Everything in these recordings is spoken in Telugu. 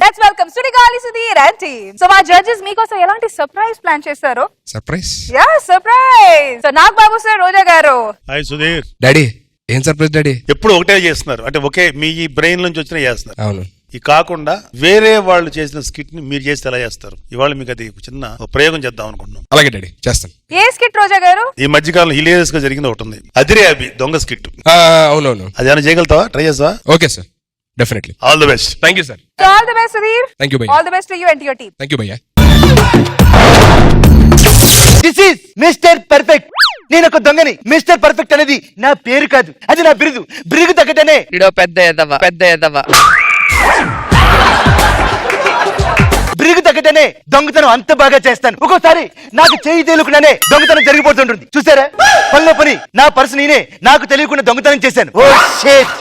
Let's welcome Sudigali Sudheer and team. So మా జడ్జెస్ మీకోసం ఎలాంటి సర్ప్రైజ్ ప్లాన్ చేశారో. Surprise? Yeah surprise. So Nag Babu sir, Roja garu. Hi Sudheer. Daddy ఏం సర్ప్రైజ్ డాడీ? ఎప్పుడు ఒకటే చేస్తున్నారు, అంటే ఒకే మీ బ్రెయిన్ నుంచి వచ్చిన చేస్తున్నారు. అవును. ఇది కాకుండా వేరే వాళ్ళు చేసిన స్కిట్ ని మీరు చేస్తే ఎలా చేస్తారు? ఇవాళ మీకు అది చిన్న ప్రయోగం చేద్దాం అనుకుంటున్నాం. అలాగే డాడీ, చేస్తాను. ఏ స్కిట్ రోజా గారు? ఈ మధ్యకాలంలో హిలేరియస్ గా జరిగింది ఒకటి ఉంది, అదిరే అభి దొంగ స్కిట్. అవునవును. అది ఏమైనా చేయగలుగుతావా? ట్రై చేస్తావా? Okay sir, definitely. All the best. Thank you sir. So all the best Sudheer. Thank you భయ్యా. All the best to you and your team. Thank you భయ్యా. This is mister perfect. నేను ఒక దొంగని. మిస్టర్ పర్ఫెక్ట్ అనేది నా పేరు కాదు, అది నా బిరుదు. బిరుగు తగ్గటనే ఇడో పెద్ద ఎదవ, పెద్ద ఎదవ. బిరుగు తగ్గటనే దొంగతనం అంత బాగా చేస్తాను. ఒక్కోసారి నాకు చేయి తేలుకుండానే దొంగతనం జరిగిపోతుంటుంది. చూసారా, పనిలో పని నా పర్సు నేనే నాకు తెలియకుండా దొంగతనం చేశాను. Oh shit.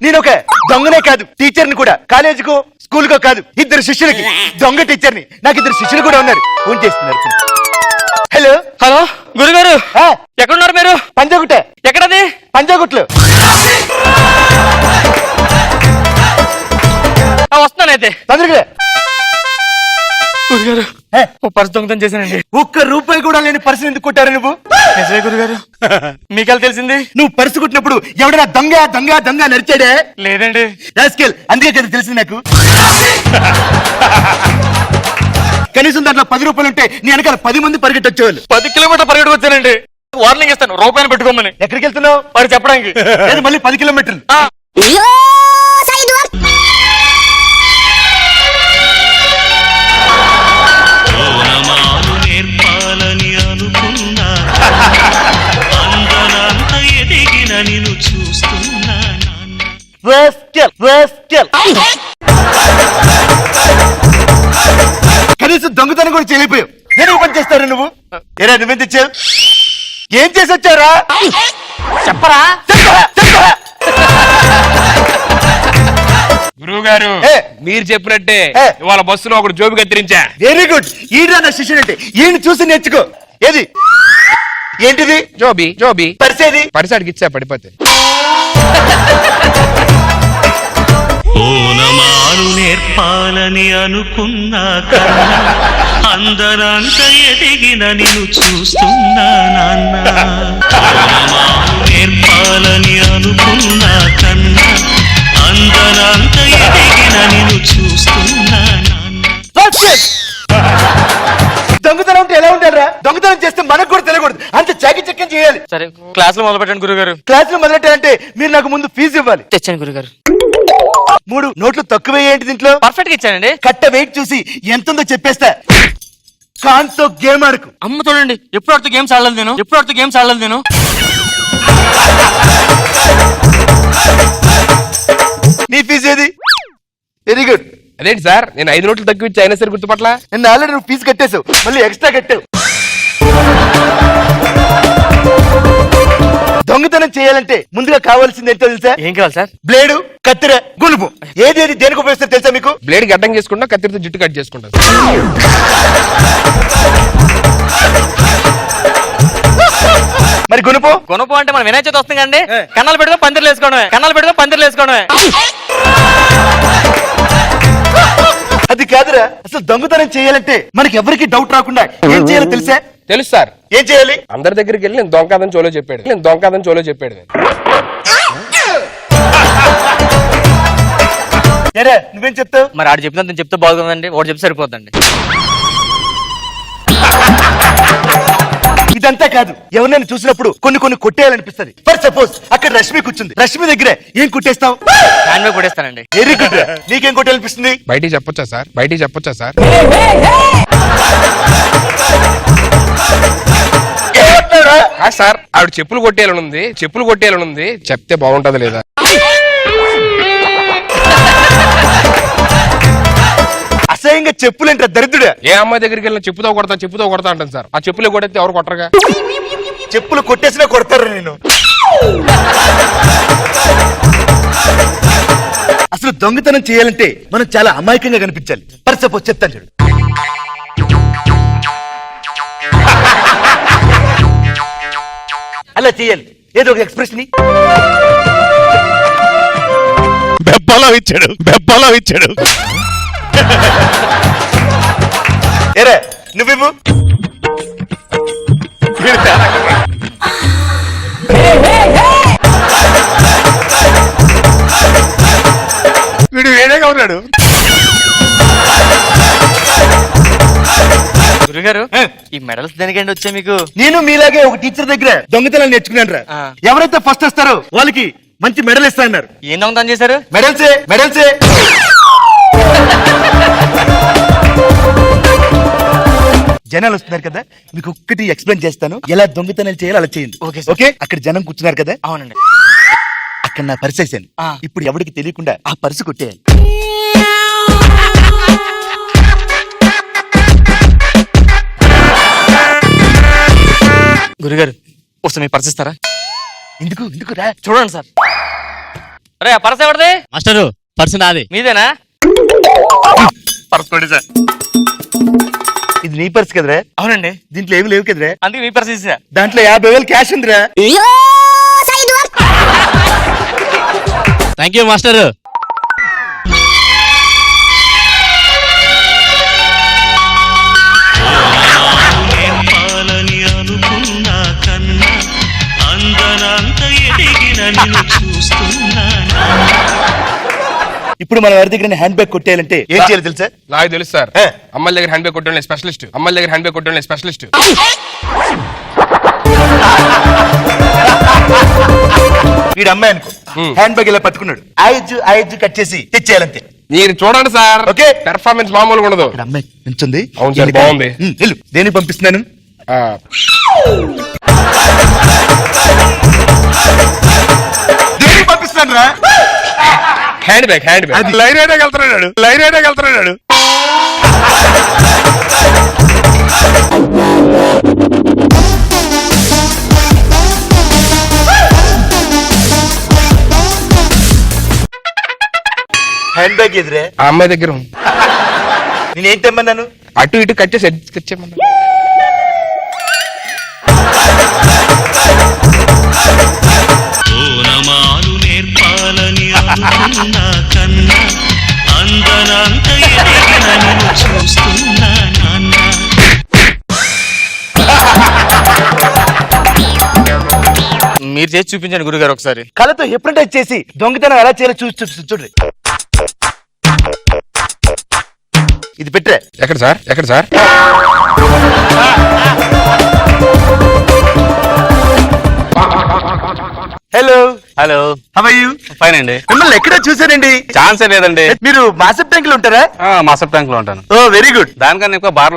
నేను ఒక దొంగనే కాదు, టీచర్ని కూడా. కాలేజీకో స్కూల్ కో కాదు, ఇద్దరు శిష్యులకి దొంగ టీచర్ని. నాకు ఇద్దరు శిష్యులు కూడా ఉన్నారు. ఫోన్ చేస్తున్నారు. హలో హలో గురుగారు, ఎక్కడున్నారు మీరు? పంజాగుట్ట. ఎక్కడది? పంజాగుట్లు. వస్తున్నానైతే. తొందరగా. గురుగారు, ఓ పర్స్ దొంగతనం చేశానండి. ఒక్క రూపాయి కూడా లేని పర్సు ఎందుకు కొట్టారు నువ్వు? నిజమే గురుగారు. మీకెలా తెలిసింది? నువ్వు పర్సు కొట్టినప్పుడు ఎవడైనా దొంగ దొంగ దొంగ నరిచాడే? లేదండి. రాస్కెల్, అందుకే కదా తెలిసింది నాకు. కనీసం దాంట్లో 10 రూపాయలు ఉంటే నీ వెనకాల 10 మంది పరిగెట్టొచ్చేవాళ్ళు. 10 కిలోమీటర్ పరిగెట్టు వచ్చానండి. వార్నింగ్ ఇస్తాను, రూపాయలు పెట్టుకోమని. ఎక్కడికి వెళ్తున్నావు? వారు చెప్పడానికి. లేదు, మళ్ళీ 10 కిలోమీటర్లు. నేర్పాలని అనుకున్నా, అందనంత ఎదిగిన నిన్ను చూస్తున్నా. Rascal, rascal. కనీసం దొంగతనం కూడా చేయలేకపోయావు. నేను పని చేస్తాను నువ్వు. ఏరా, నువ్వేం తెచ్చావు? ఏం చేసి వచ్చావురా? చెప్పరా? గురువు గారు, మీరు చెప్పినట్టే ఇవాళ బస్సులో ఒకడు జోబి కత్తిరించా. Very good. ఈడ్రా నా శిష్యుడు అంటే. ఈయన చూసి నేర్చుకో. ఏది? ఏంటిది? జోబి. జోబి పరిసేది? పరిసాడికి ఇచ్చా, పడిపోతే. ఓనమాలు నేర్పాలని అనుకున్నా, కన్నా అందరంత ఎదిగిన నిన్ను చూస్తున్నా నాన్న. ఓనమాలు నేర్పాలని అనుకున్నా, కన్నా అందరంత ఎదిగిన నిన్ను చూస్తున్నా నాన్న. దొంగతనం అంటే ఎలా ఉంటారా? దొంగతనం చేస్తే మనకు కూడా తెలియకూడదు, అంత చాకిచక్యం చేయాలి. సరే, క్లాస్ లో మొదలు పెట్టండి గురుగారు. క్లాసులు మొదలెట్టాలంటే మీరు నాకు ముందు ఫీజు ఇవ్వాలి. తెచ్చాను గురుగారు. 3 నోట్లు తక్కువ ఏంటి దీంట్లో? పర్ఫెక్ట్ గా ఇచ్చానండి. కట్ట వెయిట్ చూసి ఎంతుందో చెప్పేస్తా. కాన్తో గేమ్ ఆడుకు. అమ్మ చూడండి, ఎప్పుడు ఆడితే గేమ్స్ ఆడలేదు నేను. ఎప్పుడు ఆడితే గేమ్స్ ఆడలేదు నేను. నీ ఫీజు ఏది? Very good. అదేంటి సార్, నేను 5 నోట్లు తక్కువ ఇచ్చి అయినా సరే గుర్తుపట్ల. నిన్న ఆల్రెడీ నువ్వు ఫీజు కట్టేసావు, మళ్ళీ ఎక్స్ట్రా కట్టావు. దొంగతనం చేయాలంటే ముందుగా కావాల్సింది ఏంటో తెలుసా? ఏం కావాలి సార్? బ్లేడు, కత్తెర, గుణుపు. ఏది దేనికి ఉపయోగిస్తారు తెలుసా మీకు? బ్లేడ్ గడ్డం చేసుకుంటా, కత్తిరితో జుట్టు కట్ చేసుకుంటా. మరి గుణుపు? గుణపు అంటే మనం వినాయక చవితి వస్తుంది కండి. కన్నాలు పెడితే పందిర్లు వేసుకోవడమే. కన్నాలు పెడితే పందిర్లు వేసుకోవడమే. అది కాదురా. అసలు దొంగతనం చేయాలంటే మనకి ఎవరికి డౌట్ రాకుండా ఏం చేయాలో తెలుసా? తెలుసు సార్. ఏం చేయాలి? అందరి దగ్గరికి వెళ్ళి నేను దొంగకాదని చోలో చెప్పాడు. ఏరా, నువ్వేం చెప్తావు? మరి ఆడు చెప్పినంత చెప్తే బాగుందండి, వాడు చెప్తే సరిపోద్దండి. ఇదంతా కాదు, ఎవరినైనా చూసినప్పుడు కొన్ని కొట్టేయాలనిపిస్తుంది. ఫర్ సపోజ్ అక్కడ రష్మి కూర్చుంది. రష్మి దగ్గరే ఏం కుట్టేస్తావు? హ్యాండ్ బ్యాగ్ కొట్టేస్తానండి. Very good. నీకేం కొట్టేయాలనిపిస్తుంది? బయటికి చెప్పొచ్చా సార్? సార్, ఆవిడ చెప్పులు కొట్టేయాలని ఉంది. చెప్తే బాగుంటది లేదా? అసహ్యంగా చెప్పులేంట దరిద్రుడా. ఏ అమ్మాయి దగ్గరికి వెళ్ళిన చెప్పుతో కొడతా అంటాను సార్. ఆ చెప్పులు కొడితే ఎవరు కొట్టరుగా. చెప్పులు కొట్టేసినా కొడతారు నేను. అసలు దొంగతనం చేయాలంటే మనం చాలా అమాయకంగా కనిపించాలి. ఫర్ సపోజ్ చెప్తాను చూడు. అలా చేయాలి. ఏదో ఒక ఎక్స్ప్రెషన్ బెప్పలో ఇచ్చాడు ఏరే నువ్వు వీడు వేరేగా ఉన్నాడు. గురుగారు ఈ మెడల్స్ దేనికండి వచ్చా మీకు? నేను మీలాగే ఒక టీచర్ దగ్గర దొంగతనాలు నేర్చుకున్నాను రా. ఆ. ఎవరైతే ఫస్ట్ వస్తారో వాళ్ళకి మంచి మెడల్ ఇస్తారన్నారు. ఏం దొంగతనం చేశారు? మెడల్సే జనాలు వస్తున్నారు కదా, మీకు ఒక్కటి ఎక్స్ప్లెయిన్ చేస్తాను. ఎలా దొంగతనాలు చేయాలో అలా చేయండి. Okay sir. ఓకే, అక్కడ జనం కూర్చున్నారు కదా, అవునండి. అక్కడ నా పర్స్ వేసాను. ఇప్పుడు ఎవరికి తెలియకుండా ఆ పర్సు కొట్టేయాలి. గురుగారు ఒకసారి మీ పర్స్ ఇస్తారా? ఎందుకు రా. చూడండి సార్. అరే ఆ పర్స్ ఎవరిది? మాస్టరు పర్సు నాది. మీదేనా? పర్స్ కొట్టి సార్. ఇది నీ పర్స్ కదరా? అవునండి. దీంట్లో ఏమి లేవు కదరా? అందుకే మీ పర్స్ ఇచ్చా. దాంట్లో 50,000 క్యాష్ ఉందిరా. Thank you master. నేర్పాలని అనుకున్నా కన్నా అందనంత ఎదిగిన నిన్ను చూస్తున్నా. ఇప్పుడు మన వారి దగ్గర హ్యాండ్ బ్యాగ్ కొట్టేయాలంటే ఏం చేయాలి తెలుసా? నాకు తెలుసు సార్. ఏ? అమ్మాయిల దగ్గర హ్యాండ్ బ్యాగ్ కొట్టడం స్పెషలిస్ట్. వీడు అమ్మాయి అనుకో, హ్యాండ్ బ్యాగ్ ఇలా పట్టుకున్నాడు, ఐజ్ కట్ చేసి తెచ్చేయాలంతే. మీరు చూడండి సార్. ఓకే. పెర్ఫార్మెన్స్ మామూలుగా ఉండదు. ఇక్కడ అమ్మాయి నుంచుంది. అవును సార్, బాగుంది. వెళ్ళు, దేనికి పంపిస్తున్నాను? దేనికి పంపిస్తున్నాను రా? హ్యాండ్ బ్యాగ్ అది లైన్ అయినా వెళ్తున్నాడు. హ్యాండ్ బ్యాగ్ ఎదురే ఆ అమ్మాయి దగ్గర ఉంది. నేనేం తెమ్మన్నాను? అటు ఇటు కట్ చేసి వచ్చేయమన్నా. ఓనమాలు నేర్పాలని అనుకున్నా కన్నా అందనంత ఎదిగిన నిన్ను చూస్తున్నా నాన్న. మీరు చేసి చూపించండి గురుగారు ఒకసారి. కళ్ళతో హిప్నటైజ్ చేసి దొంగతనం ఎలా చేయాలో చూడ్రి. ఇది పెట్టే. ఎక్కడ sir? Hello hello, how are you? Fine అండి. మిమ్మల్ని ఎక్కడో చూసానండి. ఛాన్సే లేదండి. మీరు మాసప్ ట్యాంక్ లో ఉంటారా? మాసప్ ట్యాంక్ లో ఉంటాను. ఓ వెరీ గుడ్. దానికన్నా ఎక్కువ బార్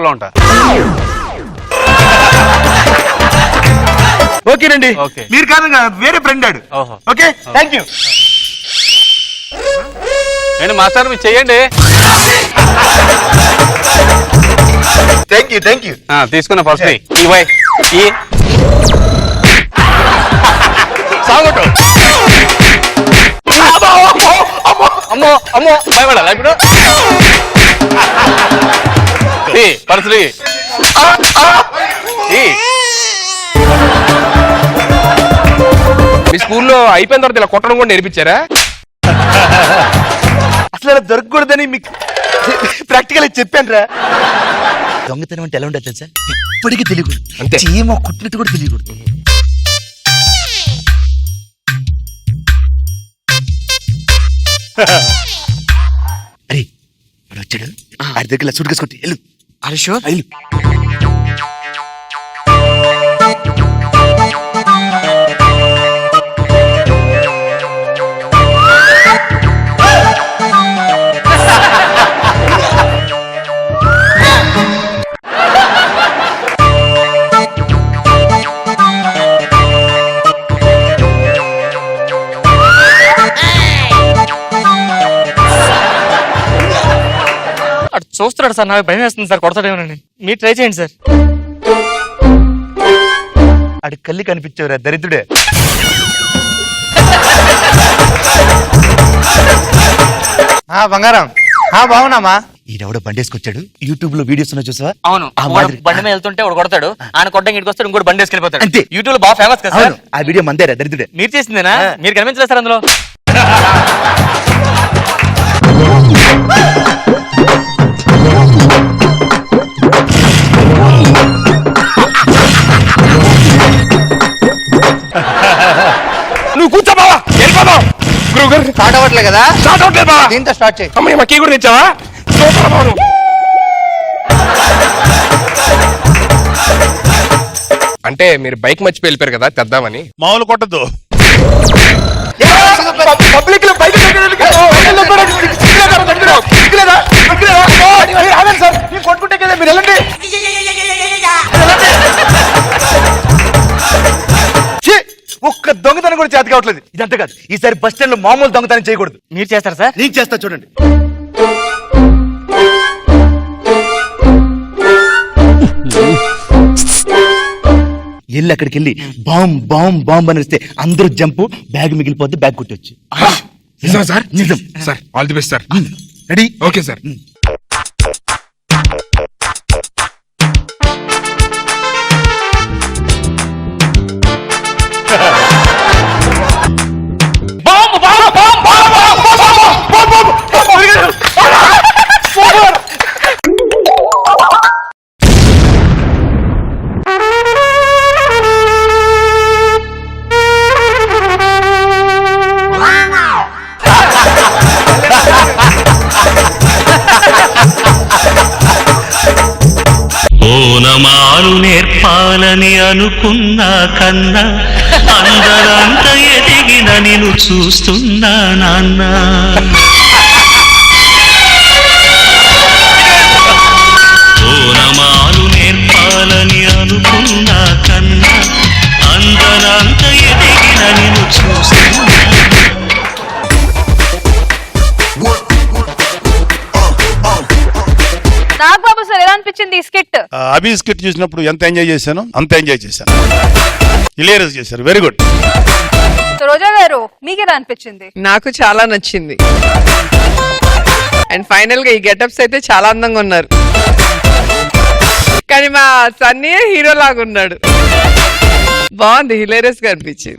లో ఉంటా. ఓకేనండి. ఓకే. మీరు కాదు, వేరే ఫ్రెండ్ ఆడు. ఓహో. Okay, thank you. ఏంటి మాస్టర్ మీరు చెయ్యండి. Thank you. తీసుకున్న ఫస్ట్ ఈ సాగొట్టు. అమ్మో భయపడాలి ఇప్పుడు. పర్సులు మీ స్కూల్లో అయిపోయిన తర్వాత ఇలా కొట్టడం కూడా నేర్పించారా? అసలు అలా దొరకకూడదని మీకు ప్రాక్టికల్ చెప్పాను రా. దొంగతనం అంటే ఎలా ఉండదు తెలుసా? ఇప్పటికీ తెలియకూడదు. అంతే. చీమ కుట్టినట్టు కూడా తెలియకూడదు. అరే వాడు వచ్చాడు, ఆడి దగ్గర సూట్ కేసుకుంటే వెళ్ళు. వెళ్ళు. చూస్తున్నాడు సార్, నాకు భయం వేస్తుంది సార్, కొడతాడేమోనండి. మీరు ట్రై చేయండి సార్. ఆడి కళ్ళు కనిపించేవరా దరిద్రుడే. బంగారం బాగున్నామా? ఈడెవడో బండేసుకొచ్చాడు. యూట్యూబ్ లో వీడియోస్ ఉన్నా చూసావా? అవును, ఆ వాడు మాదిరి. బండి మీద వెళ్తుంటే ఒకడు కొడతాడు, ఆయన కొట్టం ఇంటికి వస్తాడు, ఇంకోటి బండి వేసుకెళ్ళిపోతాడు. అంతే. యూట్యూబ్ లో బాగా ఫేమస్ కదా సార్. అవును, ఆ వీడియో మందేరా దరిద్రుడే. మీరు చేసిందేనా? మీరు కనిపించలేదు సార్ అందులో. నువ్వు కూర్చో బావా, వెళ్ళిపోదాం. గురువు గారు స్టార్ట్ అవ్వట్లే కదా, స్టార్ట్ అవుతుంది బావా. దీంతో స్టార్ట్ చేయి. అమ్మయ్య, మా కీ కూడా తెచ్చావా? సూపర్ బావ నువ్వు. అంటే మీరు బైక్ మర్చిపోయి వెళ్ళిపోయారు కదా, తెద్దామని. మామూలు కొట్టద్దు. పబ్లిక్ లో బయట కొట్టుకుంటే కదా మీరు వెళ్ళండి. ఛీ, ఒక్క దొంగతనం కూడా చేత కావట్లేదు. ఇదంతా కాదు, ఈసారి బస్ స్టాండ్ లో మామూలు దొంగతనం చేయకూడదు. మీరు చేస్తారు సార్? నేను చేస్తా చూడండి. వెళ్ళి అక్కడికి వెళ్ళి బాంబ్ బాంబ్ బాంబ్ అని వస్తే అందరూ జంపు, బ్యాగ్ మిగిలిపోతే బ్యాగ్ కొట్టొచ్చు. నిజమా సార్? నిజం sir, all the best sir. Ready? Okay sir. ఓనమాలు నేర్పాలని అనుకున్నా కన్నా అందరంత ఎదిగిన నిన్ను చూస్తున్నా నాన్న. ఓనమాలు నేర్పాలని అనుకున్నా కన్నా అందరంత ఎదిగిన నిన్ను చూస్తున్నా. నాగబాబు సార్ ఎలా అనిపించింది ఈ స్కిట్? అభి స్కిట్ చూసినప్పుడు ఎంత ఎంజాయ్ చేశాను అంత ఎంజాయ్ చేశాను. హిలేరియస్ చేశారు, వెరీ గుడ్. సో రోజా గారు మీకు ఎలా అనిపించింది? నాకు చాలా నచ్చింది. అండ్ ఫైనల్ గా ఈ గెటప్స్ అయితే చాలా అందంగా ఉన్నారు. కానీ మా సన్నీ హీరో లాగా ఉన్నాడు. బాగుంది, హిలేరియస్ గా అనిపించింది.